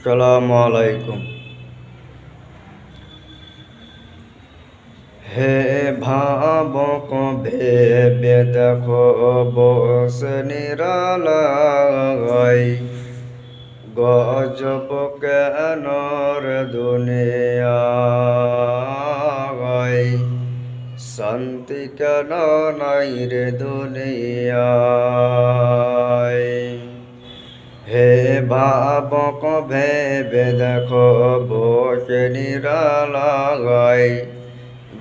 আসসালামু আলাইকুম। হে ভাবক ভেবে দেখো বসে নিরালায়, গজব কেন রে দুনিয়ায়, শান্তি কেন নাই রে দুনিয়ায়। হে ভাবক ভেবে দেখো বসে নিরালায়,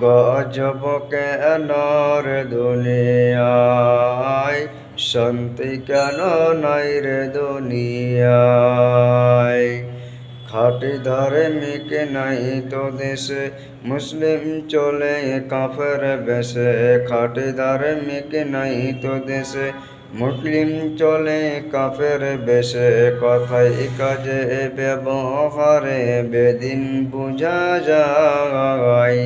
গজব কেন রে দুনিয়ায়, শান্তি কেন নাই রে দুনিয়ায়। খাঁটি ধার্মিক নাই তো দেশে, মুসলিম চলে কাফের বেশে। খাঁটি ধার্মিক নাই তো দেশে, মুসলিম চলে কাফের বেশে। কথায় কাজে ব্যবহারে বেদিন বুঝা যায়,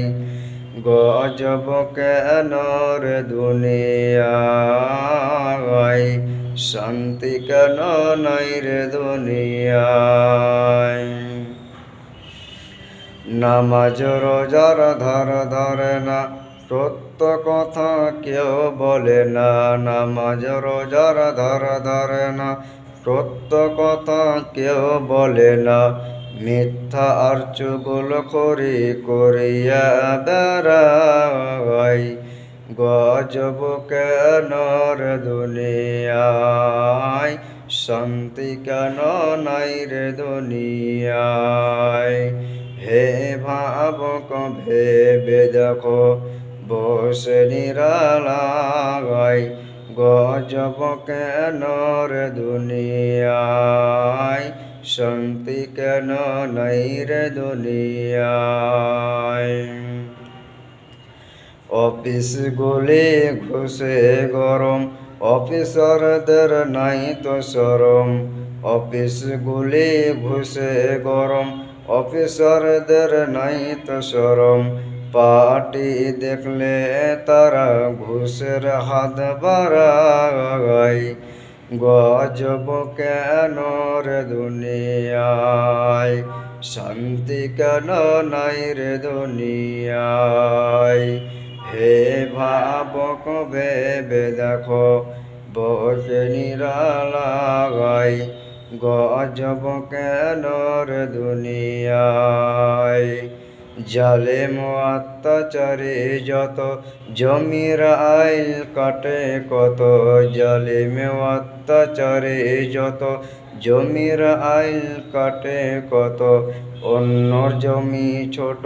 গজব কেন রে দুনিয়ায়, শান্তি কেন নাই রে দুনিয়ায়। নামাজ রোজার ধার ধরে না, সত্য কথা কেউ বলে না। নামাজ রোজার ধার ধরে না, সত্য কথা কেউ বলে না। মিথ্যা আর চুগলখড়ি করিয়া বেড়ায়, গজব কেন রে দুনিয়ায়, শান্তি কেন নাই রে দুনিয়ায়। হে ভাবক ভেবে দেখো বসে নিরালায়, গজব কেন রে দুনিয়ায়, শান্তি কেন নাই রে দুনিয়ায়। অফিস গুলি ঘুষে গরম, অফিসারদের নাই তো শরম। অফিস গুলি ঘুষে গরম, অফিসারদের নাই তো শরম। পার্টি দেখলে তারা ঘুষের হাত বাড়ায়, গজব কেন রে দুনিয়ায়, শান্তি কেন নাই রে দুনিয়ায়। হে ভাবক ভেবে দেখো বসে নিরালায়, গজব কেন রে দুনিয়ায়। জালেম অত্যাচারী যত, জমির আইল কাটে কত। জালেম অত্যাচারী যত, জমির আইল কাটে কত। অন্যর জমি ছোট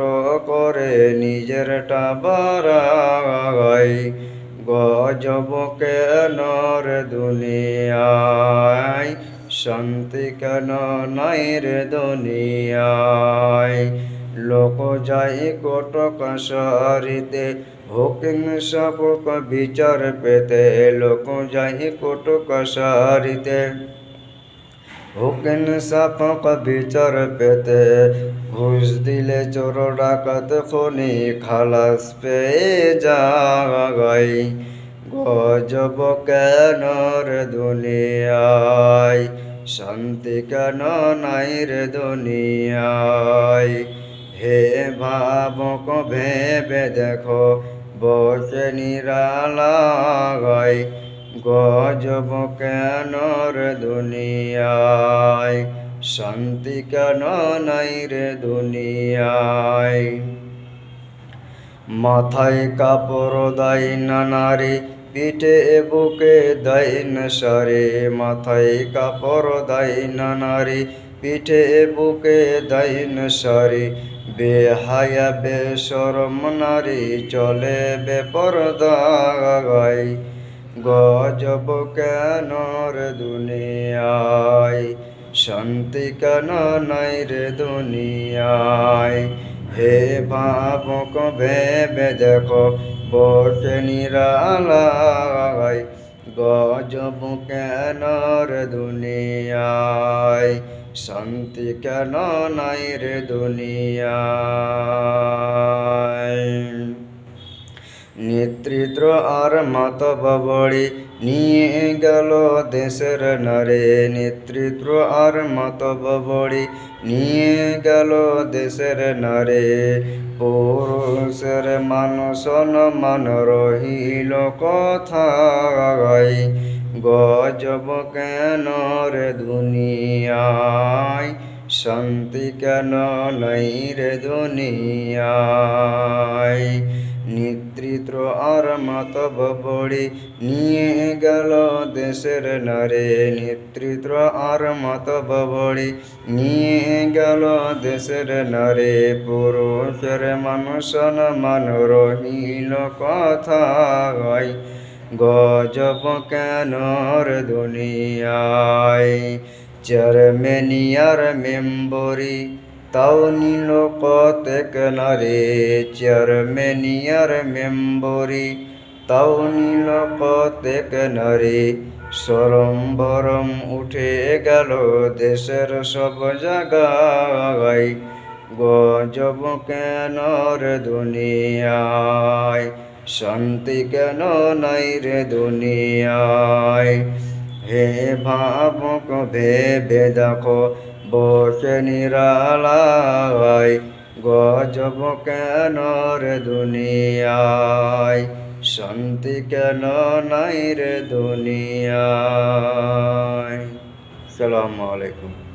করে নিজেরটা বাড়ায়, গজব কেন রে দুনিয়ায়, শান্তি কেন নাই রে দুনিয়ায়। লোক যায় কোর্ট কাছারিতে, হোকিম সাপক বিচার পেতে। লোক যায় কোর্ট কাছারিতে, হোকিম সাপক বিচার পেতে। ঘুষ দিলে চোর ডাকাত খুনি খালাস পেয়ে যায়, গজব কেন রে দুনিয়ায়, শান্তি কেন নাই রে দুনিয়ায়। হে ভাবক ভেবে দেখো বসে নিরালায়, গজব কেন রে দুনিয়ায়, শান্তি কেন নাই রে দুনিয়ায়। মাথায় কাপড় দেয় না নারী, পিঠে বুকে দেয় না সারে। মাথায় কাপড় দেয় না নারী, পিঠে বুকে দেয় না সারে। বেহায়া বেশরম নারী চলে বেপরদায়, গজব কেন রে দুনিয়ায়, শান্তি কেন নাই রে দুনিয়ায়। হে ভাবক ভেবে দেখো বসে নিরালায়, গজব কেন রে দুনিয়ায়, শান্তি কেন নাই রে দুনিয়ায়। নেতৃত্ব আর মাতব্বরি নিয়ে গেল দেশের নারে নেতৃত্ব আর মতবড়ি নিয়ে গেল দেশের নারে পুরুষের মান সম্মান রহিল কোথায় গজব কেন রে দুনিয়ায় শান্তি কেন নাই রে দুনিয়ায় নেতৃত্ব আর মতবড়ি নিয়ে গেল দেশের নারে নেতৃত্ব আর মতবড়ি নিয়ে গেল দেশের নারে পুরুষের মান সম্মান রহিল কোথায় গজব কেন রে দুনিয়ায় চেয়ারম্যানিয়ার মেম্বরি তাও নিল কতেক নারে চেয়ারম্যানিয়ার মেম্বরি তাও নিল কতেক নারে সরম বরম উঠে গেল দেশের সব জায়গায় গজব কেন রে দুনিয়ায় শান্তি কেন নাই রে দুনিয়ায় হে ভাবুক ভেবে দেখো বসে নিরালায় গজব কেন রে দুনিয়ায় শান্তি কেন নাই রে দুনিয়ায়। আসসালামু আলাইকুম।